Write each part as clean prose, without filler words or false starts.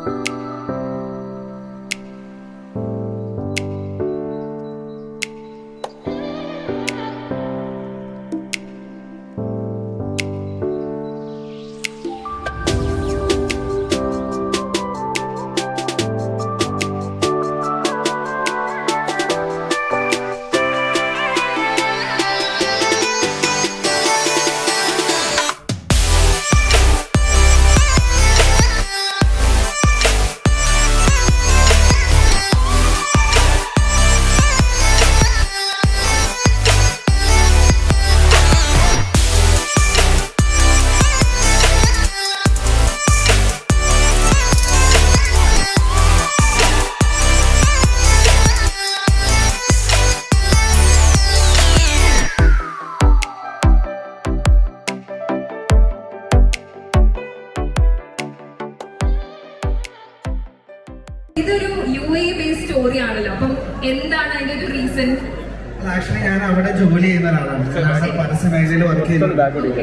ഇതൊരു UAE based story ആണല്ലോ, അപ്പം എന്താണ് അതിന്റെ ഒരു റീസൺ? ആക്ച്വലി ഞാൻ അവിടെ ജോലി ചെയ്യുന്ന ഒരാളാണ്. അവിടെ പരസ്യ മേഖലയിൽ വർക്ക് ചെയ്യുന്നത്.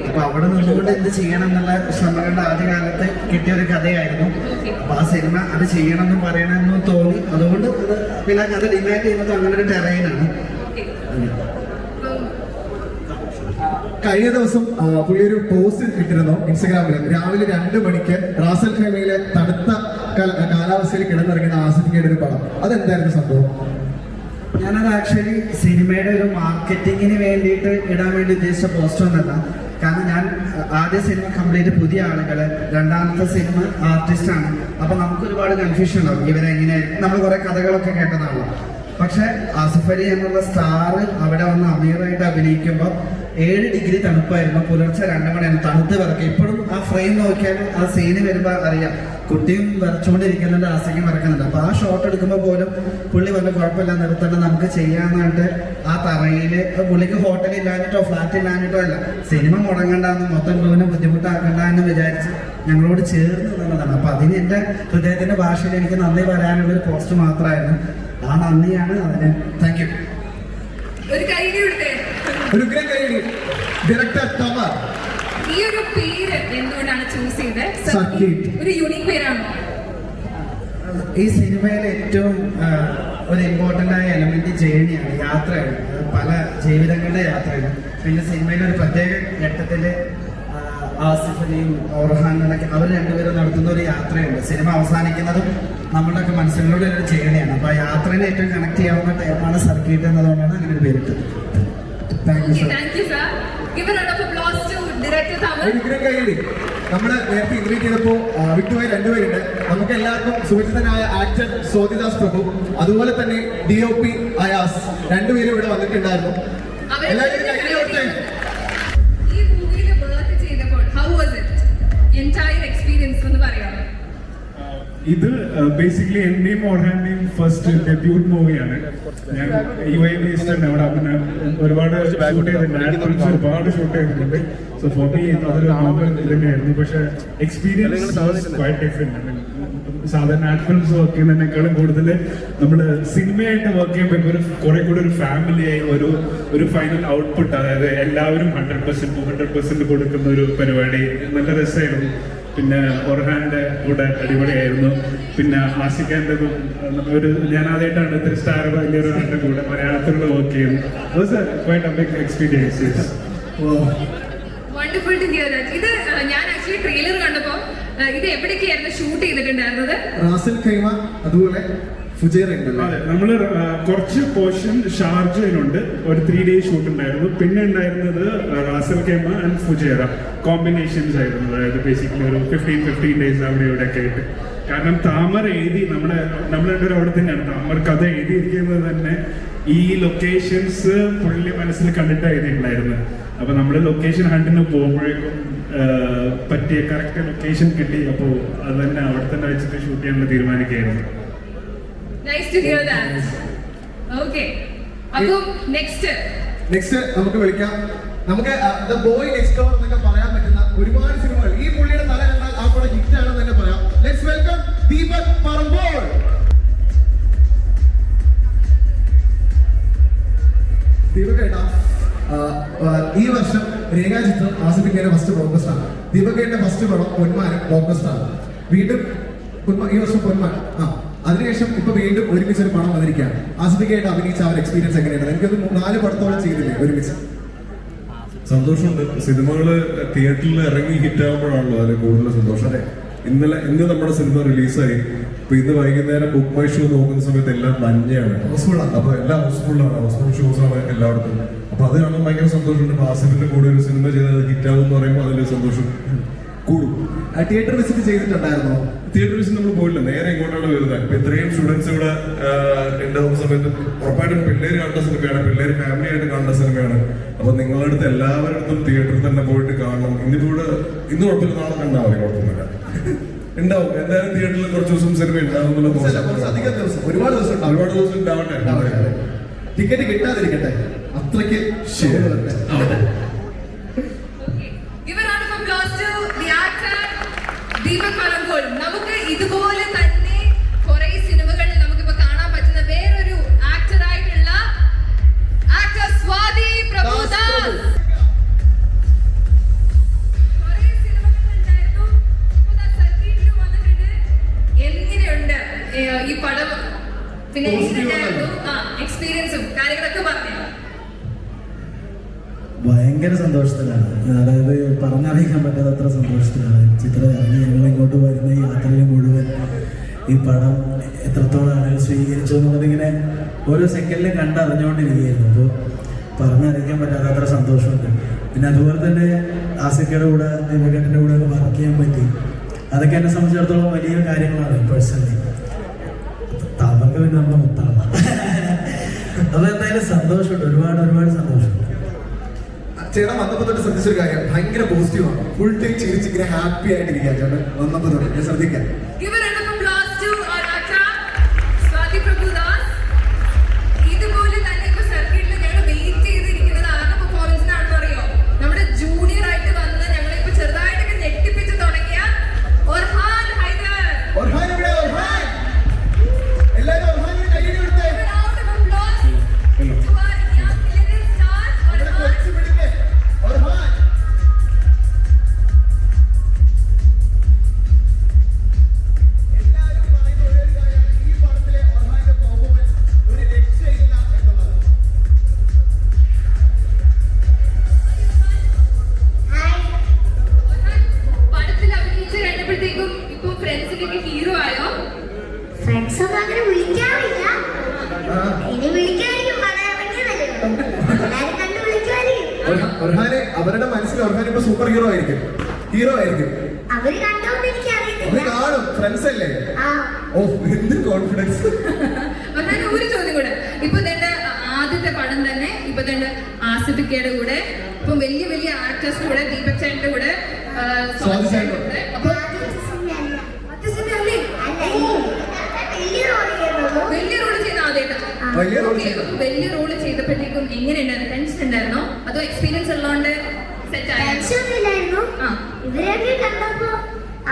അപ്പൊ അവിടെ നിന്നുകൊണ്ട് എന്ത് ചെയ്യണം എന്നുള്ള ശ്രമങ്ങളുടെ ആദ്യകാലത്ത് കിട്ടിയ ഒരു കഥയായിരുന്നു. അപ്പൊ ആ സിനിമ അത് ചെയ്യണമെന്നും പറയണമെന്നും തോന്നി. അതുകൊണ്ട് പിന്നെ കഥ ഡിമാൻഡ് ചെയ്യുന്നത് അങ്ങനെ ഒരു ടെറൈനാണ്. കഴിഞ്ഞ ദിവസം പുള്ളി ഒരു പോസ്റ്റ് ഇട്ടിരുന്നു ഇൻസ്റ്റഗ്രാമിൽ. രാവിലെ 2 മണിക്ക് റാസൽ ഖൈമയിലെ തണുത്ത കാലാവസ്ഥയിൽ കിടന്നിറങ്ങുന്ന ആസ്വദിക്കേണ്ട ഒരു പടം. അതെന്തായിരുന്നു സംഭവം? ഞാനത് ആക്ച്വലി സിനിമയുടെ ഒരു മാർക്കറ്റിങ്ങിന് വേണ്ടിയിട്ട് ഇടാൻ വേണ്ടി ഉദ്ദേശിച്ച പോസ്റ്റർ ഒന്നല്ല. കാരണം ഞാൻ ആദ്യ സിനിമ കംപ്ലീറ്റ് പുതിയ ആളുകള്, രണ്ടാമത്തെ സിനിമ ആർട്ടിസ്റ്റാണ്. അപ്പൊ നമുക്ക് ഒരുപാട് കൺഫ്യൂഷൻ ഉണ്ടാവും ഇവരെങ്ങനെ. നമ്മൾ കുറെ കഥകളൊക്കെ കേട്ടതാണ്. പക്ഷെ ആസിഫ് അലി എന്നുള്ള സ്റ്റാർ അവിടെ വന്ന് അമീറായിട്ട് അഭിനയിക്കുമ്പോൾ 7 ഡിഗ്രി തണുപ്പായിരുന്നു. പുലർച്ചെ 2 മണിയാണ്. തണുത്ത് വിറക്കുക. ഇപ്പോഴും ആ ഫ്രെയിം നോക്കിയാൽ ആ സീന് വരുമ്പോൾ അറിയാം കുട്ടിയും വിറച്ചുകൊണ്ടിരിക്കുന്നുണ്ട്, ആസിക്കും വിറക്കുന്നുണ്ട്. അപ്പൊ ആ ഷോട്ട് എടുക്കുമ്പോൾ പോലും പുള്ളി വന്ന് കുഴപ്പമില്ല, നിർത്തണ്ട, നമുക്ക് ചെയ്യാന്നായിട്ട് ആ തറയില് പുള്ളിക്ക് ഹോട്ടൽ ഇല്ലാഞ്ഞിട്ടോ ഫ്ലാറ്റ് ഇല്ലാഞ്ഞിട്ടോ അല്ല, സിനിമ മുടങ്ങണ്ടെന്ന്, മൊത്തം ക്രൂവിനെ ബുദ്ധിമുട്ടാക്കണ്ട എന്ന് വിചാരിച്ച് ഞങ്ങളോട് ചേർന്ന് നിന്നതാണ്. അപ്പൊ അതിന് എന്റെ ഹൃദയത്തിന്റെ ഭാഷയിൽ എനിക്ക് നന്ദി പറയാനുള്ള ഒരു പോസ്റ്റ് മാത്രമായിരുന്നു. ആ നന്ദിയാണ് അതിന്. Thank you. ഒരു കൈഡി കൊടുത്തേ. ഡയറക്ടർ തമർ. ഈ ഒരു പേര് എന്തുകൊണ്ടാണ് ചൂസ് ചെയ്തത്? സർക്കിട്ട്. ഒരു യൂണിക് പേരാണോ? ഈ സിനിമയിലെ ഏറ്റവും ഒരു ഇമ്പോർട്ടൻ്റ് ആയ എലമെന്റ് ജേണിയാണ്, യാത്രയാണ്. പല ജീവിതങ്ങളുടെ യാത്രയാണ്. പിന്നെ സിനിമയിലെ ഒരു പ്രത്യേക ഘട്ടത്തില് ആസിഫ് അലിയും ഓർഹാനൊക്കെ അവർ രണ്ടുപേരും നടത്തുന്ന ഒരു യാത്രയുണ്ട്. സിനിമ അവസാനിക്കുന്നതും നമ്മളുടെയൊക്കെ മനസ്സിലൂടെ ഒരു ജേണിയാണ്. അപ്പൊ ആ യാത്രയെ ഏറ്റവും കണക്ട് ചെയ്യാവുന്ന ടൈമാണ് സർക്കിട്ട് എന്നതുകൊണ്ടാണ് അങ്ങനെ ഒരു പേരിട്ടത്. Thank you, sir. Give a round of applause to director Thamar. നമ്മള് നേരത്തെ ഇൻവൈറ്റ് ചെയ്തപ്പോ വിട്ടുപോയ 2 പേരുണ്ട്. നമുക്ക് എല്ലാവർക്കും സുപരിചിതനായ ആക്ടർ സോദിദാസ് പ്രഭു, അതുപോലെ തന്നെ DOP അയാസ്, 2 പേരും ഇവിടെ വന്നിട്ടുണ്ടായിരുന്നു. എല്ലാവരും ഈ മൂവിയിൽ വർക്ക് ചെയ്തപ്പോൾ how was it? Entire experience ഒന്ന് പറയാമോ? ഇത് ബേസിക്കലി എന്റെയും ഓർഹാന്റെയും ഫസ്റ്റ് ഡെബ്യൂട്ട് മൂവിയാണ്. ഞാൻ UAE ബേസ്ഡ് ആണ്. അവിടെ പിന്നെ ഒരുപാട് ഷൂട്ട് ചെയ്തിട്ടുണ്ട്, ഒരുപാട് ഷൂട്ട് ചെയ്തിട്ടുണ്ട്. സോ ഫോർ മീ അതൊരു നോവൽ തന്നെയായിരുന്നു. പക്ഷെ എക്സ്പീരിയൻസ് ക്വൈറ്റ് ഡിഫറെന്റ്. സാധാരണ ആർട്ട് ഫിലിംസ് വർക്ക് ചെയ്യുന്നതിനേക്കാളും കൂടുതൽ നമ്മൾ സിനിമയായിട്ട് വർക്ക് ചെയ്യുമ്പോൾ കുറെ കൂടെ ഒരു ഫാമിലിയായി ഒരു ഫൈനൽ ഔട്ട്പുട്ട്, അതായത് എല്ലാവരും 100% 200% കൊടുക്കുന്ന ഒരു പരിപാടി. നല്ല രസമായിരുന്നു. പിന്നെ ഒർഹാന്റെ കൂടെ അടിപൊളിയായിരുന്നു. പിന്നെ ആസിഖാന്റെ ഒരു ഞാൻ ആദ്യമായിട്ടാണ് 3 സ്റ്റാർ വലിയൊരു ആളുടെ കൂടെ മലയാളത്തിലുള്ള വർക്ക് ചെയ്യുന്നത്. Experience. Wonderful to hear that. ഇത് ഞാൻ ആക്ച്വലി ട്രെയിലർ കണ്ടപ്പോ ഇത് എവിടേക്കായിരുന്നു ഷൂട്ട് ചെയ്തിട്ടുണ്ടായിരുന്നത്? റാസൽ ഖൈമ, അതുപോലെ ഫുജൈറ. അതെ, നമ്മള് കുറച്ച് പോർഷൻ ഷാർജയിലുണ്ട്. ഒരു 3 ഡേ ഷൂട്ട് ഉണ്ടായിരുന്നു. പിന്നെ ഉണ്ടായിരുന്നത് Ras al Khaimah and Fujairah combinations ആയിരുന്നു. അതായത് ബേസിക്കലി ഒരു 15 ഡേയ്സ് അവിടെ ഇവിടെ ഒക്കെ ആയിട്ട്. കാരണം താമർ എഴുതി നമ്മൾ രണ്ടുപേരും അവിടെ തന്നെയാണ്. താമർ കഥ എഴുതിയിരിക്കുന്നത് തന്നെ ഈ ലൊക്കേഷൻസ് പുള്ളി മനസ്സിൽ കണ്ടിട്ട് എഴുതിയിട്ടുണ്ടായിരുന്നു. അപ്പൊ നമ്മള് ലൊക്കേഷൻ ഹണ്ടിന് പോകുമ്പോഴേക്കും പറ്റിയ കറക്റ്റ് ലൊക്കേഷൻ കിട്ടി. അപ്പോൾ അത് തന്നെ അവിടെ തന്നെ വെച്ചിട്ട് ഷൂട്ട് ചെയ്യാനുള്ള തീരുമാനിക്കുകയായിരുന്നു. Nice to hear that. Okay. അപ്പോൾ നെക്സ്റ്റ് നമുക്ക് വിളിക്കാം. നമുക്ക് ദ ബോയ് നെക്സ്റ്റ് ഡോർ എന്നൊക്കെ പറയാൻ പറ്റുന്ന ഒരുപാട് സിനിമകൾ. ഈ പുള്ളിയുടെ തല കണ്ടാൽ ആ പടം ഹിറ്റ് ആണെന്ന് തന്നെ പറയാം. Let's welcome Deepak Parambol. ദീപക് ഏട്ടാ, ഈ വർഷം രേഖാചിത്രം ആസിഫിന്റെ ഫസ്റ്റ് ബ്ലോക്ക് ബസ്റ്റർ ആണ്. ദീപകയുടെ ഫസ്റ്റ് പടം പൊന്മാനം ബ്ലോക്ക് ബസ്റ്റർ ആണ്. വീണ്ടും ഈ വർഷം പൊന്മാൻ അതിനുശേഷം ഇപ്പൊ വീണ്ടും ഒരുമിച്ച് ഒരു പണം വന്നിരിക്കുകയാണ്. ആസിഫിക്കായിട്ട് അഭിനയിച്ച ആ ഒരു എക്സ്പീരിയൻസ് എങ്ങനെയാണ്? എനിക്കത് 4 പടത്തോളം ചെയ്തില്ലേ ഒരുമിച്ച്? സന്തോഷമുണ്ട്. സിനിമകള് തിയേറ്ററിൽ ഇറങ്ങി ഹിറ്റ് ആകുമ്പോഴാണല്ലോ അതിൽ കൂടുതൽ സന്തോഷം. ഇന്ന് നമ്മുടെ സിനിമ റിലീസായി. ഇപ്പൊ ഇന്ന് വൈകുന്നേരം ബുക്ക് മൈ ഷോ നോക്കുന്ന സമയത്ത് എല്ലാം മഞ്ഞയാണ്, അപ്പൊ എല്ലാം ഹൗസ്ഫുള്ളാണ്, ഹൗസ്ഫുൾ ഷോസ് ആണ് എല്ലായിടത്തും. അപ്പൊ അത് കാണാൻ ഭയങ്കര സന്തോഷമുണ്ട്. ഇപ്പൊ ആസിഫിന്റെ കൂടെ ഒരു സിനിമ ചെയ്ത് ഹിറ്റ് ആവും എന്ന് പറയുമ്പോൾ അതിൽ സന്തോഷം കൂടും. തിയേറ്റർ വിസിറ്റ് ചെയ്തിട്ടുണ്ടായിരുന്നോ? തിയേറ്റർ വിസിറ്റ് നമ്മൾ പോയില്ല, നേരെ ഇങ്ങോട്ടാണ് വരുന്നത്. ഇപ്പൊ ഇത്രയും സ്റ്റുഡൻസ് ഇവിടെ ഉണ്ടാവുന്ന സമയത്ത് ഉറപ്പായിട്ടും പിള്ളേര് കാണുന്ന സിനിമയാണ്, പിള്ളേര് ഫാമിലി ആയിട്ട് കാണുന്ന സിനിമയാണ്. അപ്പൊ നിങ്ങളുടെ അടുത്ത് എല്ലാവരുടെ തിയേറ്ററിൽ തന്നെ പോയിട്ട് കാണണം. ഇന്നിപ്പോ ഇവിടെ ഇന്ന് കുഴപ്പമില്ല, നാളെ കണ്ടാൽ മതി, കുഴപ്പമൊന്നുമില്ല. ഉണ്ടാവും എന്തായാലും തിയേറ്ററിൽ കുറച്ച് ദിവസം സിനിമ ഉണ്ടാവും എന്നുള്ള അധികം ദിവസം, ഒരുപാട് ദിവസം ഉണ്ടാവട്ടെ. ടിക്കറ്റ് കിട്ടാതിരിക്കട്ടെ, അത്രയ്ക്ക് ശരി. Give a round of applause to the actor Deepak Malangol. നമുക്ക് ഇതുപോലെ തന്നെ കുറെ സിനിമകളിൽ നമുക്കിപ്പോ കാണാൻ പറ്റുന്ന വേറൊരു ആക്ടർ ആയിട്ടുള്ള ആക്ടർ സ്വാതി പ്രഭുദാസ്. കുറെ സിനിമകൾ ഉണ്ടായിരുന്നു, ഇപ്പൊ സർക്കിട്ടിൽ വന്നിട്ടുണ്ട്. എങ്ങനെയുണ്ട് ഈ പടം? പിന്നെ എക്സ്പീരിയൻസും കാര്യങ്ങളൊക്കെ പറഞ്ഞു. ഭയങ്കര സന്തോഷത്തിലാണ്, അതായത് പറഞ്ഞറിയിക്കാൻ പറ്റാത്തത്ര സന്തോഷത്തിലാണ്. ചിത്രം ഇറങ്ങി ഞങ്ങൾ ഇങ്ങോട്ട് വരുന്ന ഈ യാത്രയിൽ മുഴുവൻ ഈ പടം എത്രത്തോളം ആളുകൾ സ്വീകരിച്ചു എന്നുള്ളതിങ്ങനെ ഓരോ സെക്കൻഡിലും കണ്ടറിഞ്ഞുകൊണ്ടിരിക്കുകയായിരുന്നു. അപ്പോൾ പറഞ്ഞറിയിക്കാൻ പറ്റാത്തത്ര സന്തോഷമുണ്ട്. പിന്നെ അതുപോലെ തന്നെ ആസിഫയുടെ കൂടെ ദീപകേട്ടൻ്റെ കൂടെ ഒക്കെ വർക്ക് ചെയ്യാൻ പറ്റി. അതൊക്കെ എന്നെ സംബന്ധിച്ചിടത്തോളം വലിയ കാര്യങ്ങളാണ് പേഴ്സണലി. താമർക്ക് പിന്നെ നമ്മുടെ മുത്താണ്. അപ്പോൾ എന്തായാലും സന്തോഷമുണ്ട്, ഒരുപാട് സന്തോഷമുണ്ട്. ചേട്ടൻ വന്നപ്പോ തൊട്ട് ശ്രദ്ധിച്ചൊരു കാര്യം, ഭയങ്കര പോസിറ്റീവാണ്. ഫുൾ ടൈം ചിരിച്ചിങ്ങനെ ഹാപ്പി ആയിട്ടിരിക്കുക ചേട്ടൻ വന്നപ്പോ തൊട്ട്. ഞാൻ ശ്രദ്ധിക്കാം. Give a round of applause to our actor Swati Prabhudas. ഇതുപോലെ തന്നെ ഇപ്പൊ സർക്കിട്ടിൽ ഞങ്ങൾ വെയിറ്റ് ചെയ്തിരിക്കുന്നത് ആരുടെ പെർഫോമൻസിനാണെന്ന് അറിയോ? നമ്മുടെ ജൂനിയർ ആയിട്ട് വന്ന് ഞങ്ങളിപ്പോ ചെറുതായിട്ടൊക്കെ ഞെട്ടിപ്പിച്ച് തുടങ്ങിയ ഒർഹാൻ ഹൈദർ. ഒർഹാൻ എവിടെ? ഒർഹാൻ എല്ലാവരും ഒർഹാനിനെ കയ്യിൽ കൊടുത്തേ. Give a round of applause to our young little star Orhan. ഒർഹാൻ എല്ലാവരും പറയുന്ന ഒരേ കാര്യമാണ്, ഈ പടത്തിലെ ഒർഹാന്റെ പെർഫോമൻസ് ഒരു രക്ഷയില്ല എന്നുള്ളത്. ഒർഹാൻ പടത്തിൽ അഭിനയിച്ച് കണ്ടപ്പോഴത്തേക്കും ഇപ്പൊ ഫ്രണ്ട്സിന്റെ ഹീറോ ആയോ? ഫ്രണ്ട്സ് ഒന്നും അങ്ങനെ വിളിക്കാറില്ല. ഇനി വിളിക്കായിരിക്കും, പറയാമെങ്കിലല്ലോ എല്ലാരും കണ്ടു വിളിക്കുമായിരിക്കും. ഒർഹാനെ അവരുടെ മനസ്സിൽ ഒർഹാൻ ഇപ്പൊ സൂപ്പർ ഹീറോ ആയിരിക്കും. അവര് കണ്ടോന്ന് എനിക്ക് അവര് അറിയത്തില്ല. കാണും, ഫ്രണ്ട്സ് അല്ലേ? ആ ഓ എന്ത് കോൺഫിഡൻസ്. ഒർഹാൻ ഒരു ചോദ്യം കൂടെ. ഇപ്പൊ തന്നെ ആദ്യത്തെ പടം തന്നെ ഇപ്പൊ തന്നെ ആസിഫിക്കയുടെ കൂടെ, ഇപ്പൊ വലിയ ആക്ടേഴ്സിന്റെ കൂടെ, ദീപക് ചേട്ടന്റെ കൂടെ, സ്വാതി ചേട്ടന്റെ കൂടെ. അപ്പൊ ആദ്യത്തെ സിനിമയല്ല. മറ്റേ സിനിമ അല്ലേ? അല്ല, വലിയ റോൾ ചെയ്യുന്നത്. വലിയ റോള് ചെയ്ത ആദ്യമായിട്ടാ? വലിയ റോൾ Okay, ചെയ്തു. അപ്പൊ വലിയ റോള് ചെയ്തപ്പോഴത്തേക്കും എങ്ങനെയുണ്ടായിരുന്നു? ടെൻഷൻ ഉണ്ടായിരുന്നോ അതോ എക്സ്പീരിയൻസ് ഉള്ളതുകൊണ്ട് സെറ്റ് ആയോ? ടെൻഷൻ ഒന്നുമില്ലായിരുന്നു. ആ. ഇവരെയൊക്കെ കണ്ടപ്പോ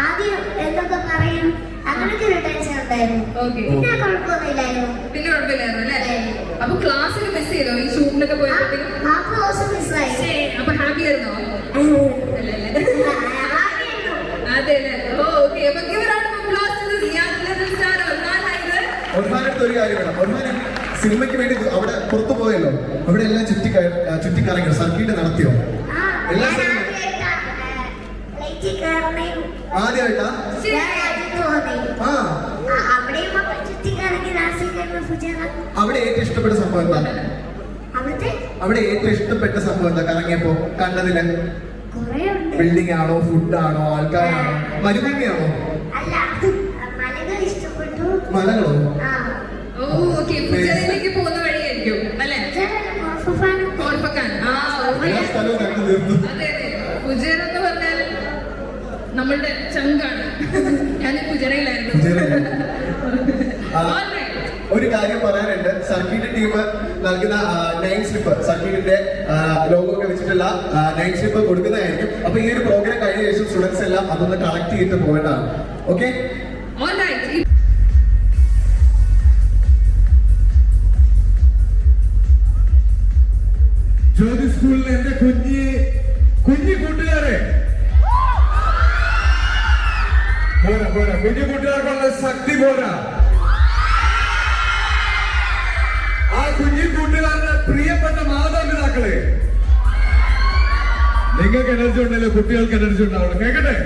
ആദ്യം എന്തൊക്കെ പറയും അങ്ങനത്തെ ഒരു ടെൻഷൻ ഉണ്ടായിരുന്നു. Okay. പിന്നെ കുഴപ്പമൊന്നുമില്ലായിരുന്നു. പിന്നെ കുഴപ്പമില്ലായിരുന്നു അല്ലേ? അപ്പൊ ക്ലാസ്സിൽ മിസ് ചെയ്തോ ഈ ഷൂട്ടിനൊക്കെ പോയപ്പോഴത്തേക്കും? ആ ദിവസം മിസ്സായി. അപ്പൊ ഹാപ്പി ആയിരുന്നോ? അല്ലല്ലേ? അതെ അല്ലേ? ഓക്കെ. അപ്പൊ give a round of applause to this young little star Orhan Haider. ഒർഹാനടുത്ത് ഒരു കാര്യം വേണം. ഒർഹാൻ സിനിമയ്ക്ക് വേണ്ടി അവിടെ പുറത്തു പോയല്ലോ, അവിടെ എല്ലാം ചുറ്റിക്കറങ്ങി സർക്കിട്ട് നടത്തിയോ? ആ, എല്ലാ ഞാൻ സിനിമ ഫ്ലൈറ്റിൽ കയറുന്നേയും ആദ്യമായിട്ടാ? ഞാൻ രാജ്യത്ത് പോകുന്നേയും ആ അവിടെയും ചുറ്റിക്കറങ്ങി രാഷ്ട്രീയ സൂചന. അവിടെ ഏറ്റവും ഇഷ്ടപ്പെട്ട സംഭവം എന്താ? അവിടുത്തെ അവിടെ ഏറ്റവും ഇഷ്ടപ്പെട്ട സംഭവം എന്താ കറങ്ങിയപ്പോ കണ്ടതില്? കുറേ ഉണ്ട്. ബിൽഡിംഗ് ആണോ, ഫുഡാണോ, ആൾക്കാരാണോ, മരുഭൂമിയാണോ, അല്ല, മലകൾ ഇഷ്ടപ്പെട്ടു. മലകളോ? ആ, ഓ ഓക്കെ. പുജറിലേക്ക് പോകുന്ന വഴിയായിരിക്കും അല്ലേ? ഓർപ്പക്കാൻ. ആ ഓക്കെ. എല്ലാ സ്ഥലവും കണ്ടു തീർന്നു. അതെ അതെ. പുജർ എന്ന് പറഞ്ഞാൽ നമ്മളുടെ ചങ്കാണ്. ഞാൻ പുജറയിലായിരുന്നു. ആ, All right. ഒരു കാര്യം പറയാനുണ്ട്. സർക്കിട്ട് ടീം നൽകുന്ന നൈൻ സ്ലിപ്പ്, സർക്കിട്ടിന്റെ ലോഗോ ഒക്കെ വെച്ചിട്ടുള്ള നൈൻ സ്ലിപ്പ് കൊടുക്കുന്നതായിരിക്കും. അപ്പൊ ഈ ഒരു പ്രോഗ്രാം കഴിഞ്ഞ ശേഷം സ്റ്റുഡൻസ് എല്ലാം അതൊന്ന് കളക്ട് ചെയ്തിട്ട് പോകേണ്ടതാണ്. ഓക്കെ? All right. ജ്യോതി സ്കൂളിലെ എന്റെ കുഞ്ഞു കൂട്ടുകാരെ, കുഞ്ഞു കൂട്ടുകാർക്കുള്ള നമ്മുടെ ശക്തി പോരാ. ആ കുഞ്ഞി കൂട്ടുകാരുടെ പ്രിയപ്പെട്ട മാതാപിതാക്കളെ, നിങ്ങൾക്ക് എനർജി ഉണ്ടല്ലോ, കുട്ടികൾക്ക് എനർജി ഉണ്ടാവണം. കേൾക്കട്ടെ,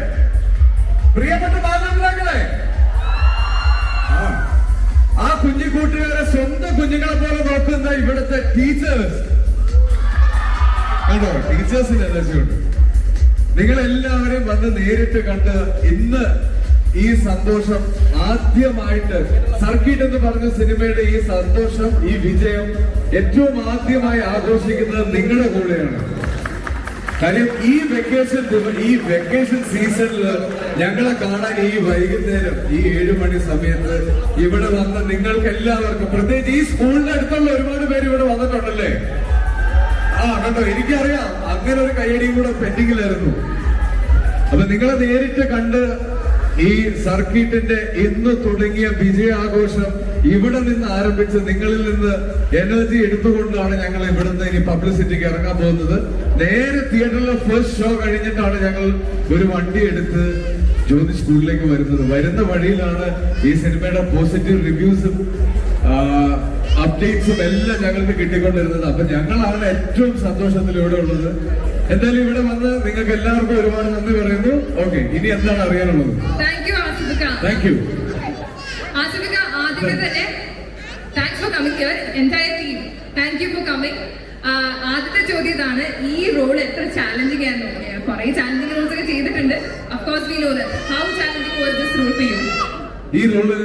പ്രിയപ്പെട്ട മാതാപിതാക്കളെ, ആ കുഞ്ഞി കൂട്ടുകാരെ സ്വന്തം കുഞ്ഞുങ്ങളെ പോലെ നോക്കുന്ന ഇവിടുത്തെ ടീച്ചേഴ്സ് കണ്ടോ, ടീച്ചേഴ്സിന് എനർജി ഉണ്ട്. നിങ്ങളെല്ലാവരെയും വന്ന് നേരിട്ട് കണ്ട് ഇന്ന് ഈ സന്തോഷം ആദ്യമായിട്ട് സർക്കിട്ട് എന്ന് പറഞ്ഞ സിനിമയുടെ ഈ സന്തോഷം, ഈ വിജയം ഏറ്റവും ആദ്യമായി ആഘോഷിക്കുന്നത് നിങ്ങളുടെ കൂടെയാണ്. കാര്യം ഈ വെക്കേഷൻ സീസണിൽ ഞങ്ങളെ കാണാൻ ഈ വൈകുന്നേരം ഈ 7 മണി സമയത്ത് ഇവിടെ വന്ന് നിങ്ങൾക്ക് എല്ലാവർക്കും, പ്രത്യേകിച്ച് ഈ സ്കൂളിന്റെ അടുത്തുള്ള ഒരുപാട് പേര് ഇവിടെ വന്നിട്ടുണ്ടല്ലേ? കണ്ടോ, എനിക്കറിയാം അങ്ങനെ ഒരു കയ്യടിയും കൂടെ പെൻഡിങ്ങിലായിരുന്നു. അപ്പൊ നിങ്ങളെ നേരിട്ട് കണ്ട് ഈ സർക്കിട്ടിന്റെ ഇന്ന് തുടങ്ങിയ വിജയാഘോഷം ഇവിടെ നിന്ന് ആരംഭിച്ച് നിങ്ങളിൽ നിന്ന് എനർജി എടുത്തുകൊണ്ടാണ് ഞങ്ങൾ ഇവിടുന്ന് ഇനി പബ്ലിസിറ്റിക്ക് ഇറങ്ങാൻ പോകുന്നത്. നേരെ തിയേറ്ററിലെ ഫസ്റ്റ് ഷോ കഴിഞ്ഞിട്ടാണ് ഞങ്ങൾ ഒരു വണ്ടി എടുത്ത് ജ്യോതി സ്കൂളിലേക്ക് വരുന്നത്. വരുന്ന വഴിയിലാണ് ഈ സിനിമയുടെ പോസിറ്റീവ് റിവ്യൂസും അപ്ഡേറ്റ്സും എല്ലാം ഞങ്ങൾക്ക് കിട്ടിക്കൊണ്ടിരുന്നത്. അപ്പൊ ഞങ്ങളാണ് ഏറ്റവും സന്തോഷത്തിൽ ഇവിടെ ഉള്ളത്. എന്തായാലും ഇവിടെ വന്ന് നിങ്ങൾക്ക് എല്ലാവർക്കും ഒരുപാട് നന്ദി പറയുന്നു. ഓക്കെ, ഇനി എന്താണ് അറിയാനുള്ളത്? താങ്ക് യു ആസിഫിക്ക. താങ്ക് യു ആസിഫിക്ക, ആദ്യമേ തന്നെ thanks for coming here, entire team thank you for coming. ആദ്യത്തെ ചോദ്യം ഇതാണ്, ഈ റോൾ എത്ര ചാലഞ്ചിങ് ആയിരുന്നു? കുറെ ചാലഞ്ചിങ് റോൾസ് ഒക്കെ ചെയ്തിട്ടുണ്ട്. Of course we know that. How challenging was this role for you? ഈ റോള്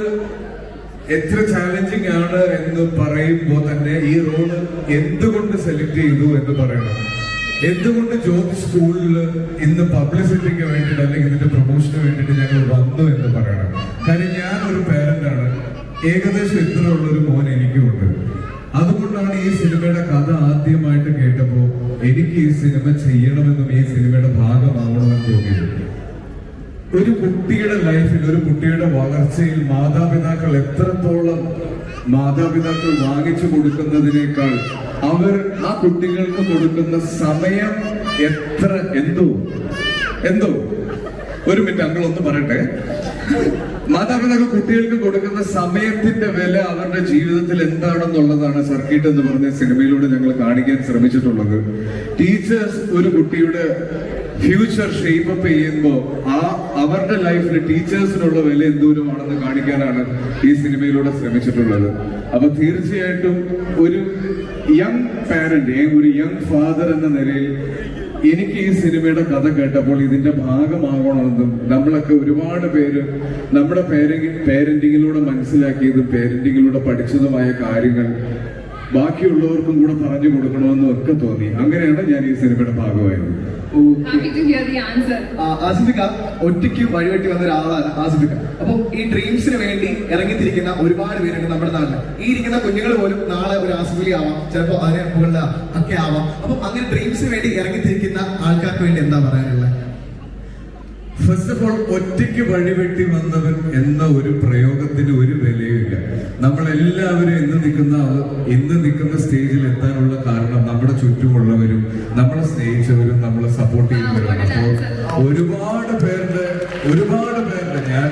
എത്ര ചാലഞ്ചിങ് ആണ് എന്ന് പറയുമ്പോൾ തന്നെ ഈ റോള് എന്തുകൊണ്ട് സെലക്ട് ചെയ്തു എന്ന് പറയണം. എന്തുകൊണ്ട് ജ്യോതി സ്കൂളിൽ ഇന്ന് പബ്ലിസിറ്റിക്ക് വേണ്ടിയിട്ട് അല്ലെങ്കിൽ ഇതിന്റെ പ്രൊമോഷന് വേണ്ടിയിട്ട് ഞങ്ങൾ വന്നു എന്ന് പറയണം. കാര്യം ഞാൻ ഒരു പേരന്റ് ആണ്, ഏകദേശം ഇത്രയുള്ള ഒരു മോൻ എനിക്കുമുണ്ട്. അതുകൊണ്ടാണ് ഈ സിനിമയുടെ കഥ ആദ്യമായിട്ട് കേട്ടപ്പോ എനിക്ക് ഈ സിനിമ ചെയ്യണമെന്നും ഈ സിനിമയുടെ ഭാഗമാകണമെന്ന് തോന്നിയത്. ഒരു കുട്ടിയുടെ ലൈഫിൽ, ഒരു കുട്ടിയുടെ വളർച്ചയിൽ മാതാപിതാക്കൾ എത്രത്തോളം മാതാപിതാക്കൾ വാങ്ങിച്ചു കൊടുക്കുന്നതിനേക്കാൾ അവർ ആ കുട്ടികൾക്ക് കൊടുക്കുന്ന സമയം എന്തോ ഒരു മിനിറ്റ് അങ്ങൾ ഒന്ന് പറയട്ടെ. മാതാപിതാക്കൾ കുട്ടികൾക്ക് കൊടുക്കുന്ന സമയത്തിന്റെ വില അവരുടെ ജീവിതത്തിൽ എന്താണെന്നുള്ളതാണ് സർക്കിട്ട് എന്ന് പറഞ്ഞ സിനിമയിലൂടെ ഞങ്ങൾ കാണിക്കാൻ ശ്രമിച്ചിട്ടുള്ളത്. ടീച്ചേഴ്സ് ഒരു കുട്ടിയുടെ ഫ്യൂച്ചർ ഷേപ്പ് അപ്പ് ചെയ്യുമ്പോൾ അവരുടെ ലൈഫിൽ ടീച്ചേഴ്സിനുള്ള വില എന്തോരമാണെന്ന് കാണിക്കാനാണ് ഈ സിനിമയിലൂടെ ശ്രമിച്ചിട്ടുള്ളത്. അപ്പൊ തീർച്ചയായിട്ടും ഒരു യങ് പാരന്റ്, ഒരു യങ് ഫാദർ എന്ന നിലയിൽ എനിക്ക് ഈ സിനിമയുടെ കഥ കേട്ടപ്പോൾ ഇതിന്റെ ഭാഗമാകണമെന്നും നമ്മളൊക്കെ ഒരുപാട് പേര് നമ്മുടെ പേരന്റിങ്ങിലൂടെ മനസ്സിലാക്കിയതും പേരന്റിങ്ങിലൂടെ പഠിച്ചതുമായ കാര്യങ്ങൾ ബാക്കിയുള്ളവർക്കും കൂടെ പറഞ്ഞു കൊടുക്കണമെന്നും ഒക്കെ തോന്നി. അങ്ങനെയാണ് ഞാൻ ഈ സിനിമയുടെ ഭാഗമായത്. ആസിഫിക്ക ഒറ്റയ്ക്ക് വഴിവെട്ടി വന്ന ഒരാളാണ് ആസിഫിക്ക. അപ്പൊ ഈ ഡ്രീംസിന് വേണ്ടി ഇറങ്ങിത്തിരിക്കുന്ന ഒരുപാട് പേരുണ്ട് നമ്മുടെ നാട്ടിൽ. ഈ ഇരിക്കുന്ന കുഞ്ഞുങ്ങൾ പോലും നാളെ ഒരു ആസിഫലി ആവാം, ചിലപ്പോൾ അതിനെ മുകളിൽ ഒക്കെ ആവാം. അപ്പൊ അങ്ങനെ ഡ്രീംസിന് വേണ്ടി ഇറങ്ങിത്തിരിക്കുന്ന ആൾക്കാർക്ക് വേണ്ടി എന്താ പറയാനുള്ളത്? ഫസ്റ്റ് ഓഫ് ഓൾ, ഒറ്റയ്ക്ക് വഴിവെട്ടി വന്നവൻ എന്ന ഒരു പ്രയോഗത്തിന് ഒരു വിലയുമില്ല. നമ്മളെല്ലാവരും ഇന്ന് നിൽക്കുന്ന സ്റ്റേജിൽ എത്താനുള്ള കാരണം നമ്മുടെ ചുറ്റുമുള്ളവരും നമ്മളെ സ്നേഹിച്ചവരും നമ്മളെ സപ്പോർട്ട് ചെയ്യുന്നവരാണ്. അപ്പോൾ ഒരുപാട് പേരുടെ ഞാൻ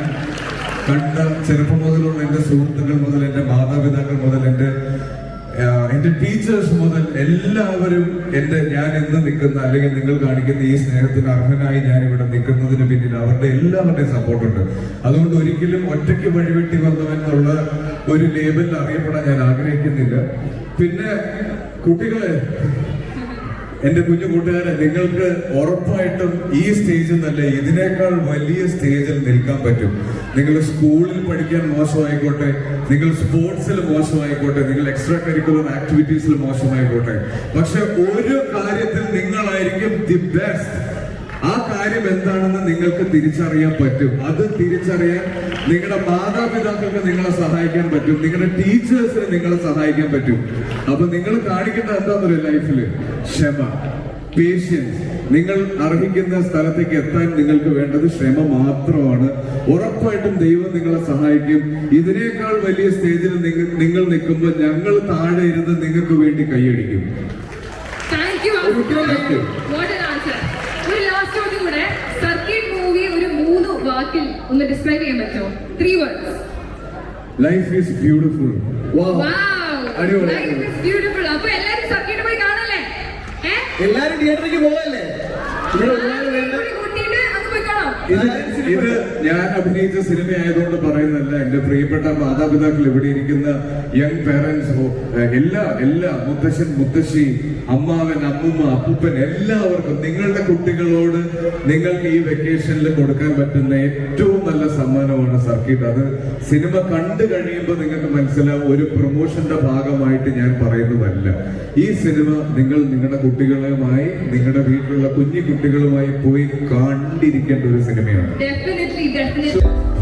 കണ്ട ചെറുപ്പം മുതലുള്ള എൻ്റെ സുഹൃത്തുക്കൾ മുതൽ എൻ്റെ മാതാപിതാക്കൾ മുതൽ എൻ്റെ ടീച്ചേഴ്സ് മുതൽ എല്ലാവരും ഞാൻ എന്ന് നിൽക്കുന്ന അല്ലെങ്കിൽ നിങ്ങൾ കാണിക്കുന്ന ഈ സ്നേഹത്തിന് അർഹനായി ഞാൻ ഇവിടെ നിൽക്കുന്നതിന് പിന്നിൽ അവരുടെ എല്ലാവരുടെയും സപ്പോർട്ടുണ്ട്. അതുകൊണ്ട് ഒരിക്കലും ഒറ്റയ്ക്ക് വഴിവെട്ടി വന്നവൻ എന്നുള്ള ഒരു ലേബലിൽ അറിയപ്പെടാൻ ഞാൻ ആഗ്രഹിക്കുന്നില്ല. പിന്നെ കുട്ടികളെ, എന്റെ കുഞ്ഞു കൂട്ടുകാരെ, നിങ്ങൾക്ക് ഉറപ്പായിട്ടും ഈ സ്റ്റേജിൽ നല്ല ഇതിനേക്കാൾ വലിയ സ്റ്റേജിൽ നിൽക്കാൻ പറ്റും. നിങ്ങൾ സ്കൂളിൽ പഠിക്കാൻ മോശമായിക്കോട്ടെ, നിങ്ങൾ സ്പോർട്സിൽ മോശമായിക്കോട്ടെ, നിങ്ങൾ എക്സ്ട്രാ കരിക്കുലർ ആക്ടിവിറ്റീസിൽ മോശമായിക്കോട്ടെ, പക്ഷെ ഒരു കാര്യത്തിൽ നിങ്ങളായിരിക്കും ദി ബെസ്റ്റ്. ആ കാര്യം എന്താണെന്ന് നിങ്ങൾക്ക് തിരിച്ചറിയാൻ പറ്റും. അത് തിരിച്ചറിയാൻ നിങ്ങളുടെ മാതാപിതാക്കൾക്ക് നിങ്ങളെ സഹായിക്കാൻ പറ്റും, നിങ്ങളുടെ ടീച്ചേഴ്സിന് നിങ്ങളെ സഹായിക്കാൻ പറ്റും. അപ്പൊ നിങ്ങൾ കാണിക്കേണ്ട എന്താണെന്നൊരു ലൈഫില് ക്ഷമ, പേഷ്യൻസ്. നിങ്ങൾ അർഹിക്കുന്ന സ്ഥലത്തേക്ക് എത്താൻ നിങ്ങൾക്ക് വേണ്ടത് ക്ഷമ മാത്രമാണ്. ഉറപ്പായിട്ടും ദൈവം നിങ്ങളെ സഹായിക്കും. ഇതിനേക്കാൾ വലിയ സ്റ്റേജിൽ നിങ്ങൾ നിൽക്കുമ്പോൾ ഞങ്ങൾ താഴെ ഇരുന്ന് നിങ്ങൾക്ക് വേണ്ടി കൈയടിക്കും. ഒരു ലാസ്റ്റ് ചോദ്യം കൂടെ. സർക്കിട്ട് മൂവി ഒരു 3 വാക്കിൽ ഒന്ന് ഡിസ്ക്രൈബ് ചെയ്യാൻ പറ്റുമോ? 3 words. Life is beautiful. Wow. അടിപൊളി. Life is beautiful. അപ്പൊ എല്ലാരും സർക്കിട്ട് പോയി കാണല്ലേ? എല്ലാരും തിയേറ്ററിലേക്ക് പോവല്ലേ? ഇവിടെ ഒരുപാട് പേരുണ്ട്. കൂട്ടിയിട്ട് അത് പോയി കാണാം. ഇത് ഞാൻ അഭിനയിച്ച സിനിമ ആയതുകൊണ്ട് പറയുന്നതല്ല. എന്റെ പ്രിയപ്പെട്ട മാതാപിതാക്കൾ, ഇവിടെ ഇരിക്കുന്ന യങ് പേരൻസ്, എല്ലാ മുത്തശ്ശൻ, മുത്തശ്ശി, അമ്മാവൻ, അമ്മുമ്മ, അപ്പൂപ്പൻ, എല്ലാവർക്കും നിങ്ങളുടെ കുട്ടികളോട് നിങ്ങൾക്ക് ഈ വെക്കേഷനിൽ കൊടുക്കാൻ പറ്റുന്ന ഏറ്റവും നല്ല സമ്മാനമാണ് സർക്കിട്ട്. അത് സിനിമ കണ്ടു കഴിയുമ്പോൾ നിങ്ങൾക്ക് മനസ്സിലാവും. ഒരു പ്രൊമോഷന്റെ ഭാഗമായിട്ട് ഞാൻ പറയുന്നതല്ല. ഈ സിനിമ നിങ്ങൾ നിങ്ങളുടെ കുട്ടികളുമായി, നിങ്ങളുടെ വീട്ടിലുള്ള കുഞ്ഞു കുട്ടികളുമായി പോയി കണ്ടിരിക്കേണ്ട ഒരു സിനിമയാണ്. Definitely.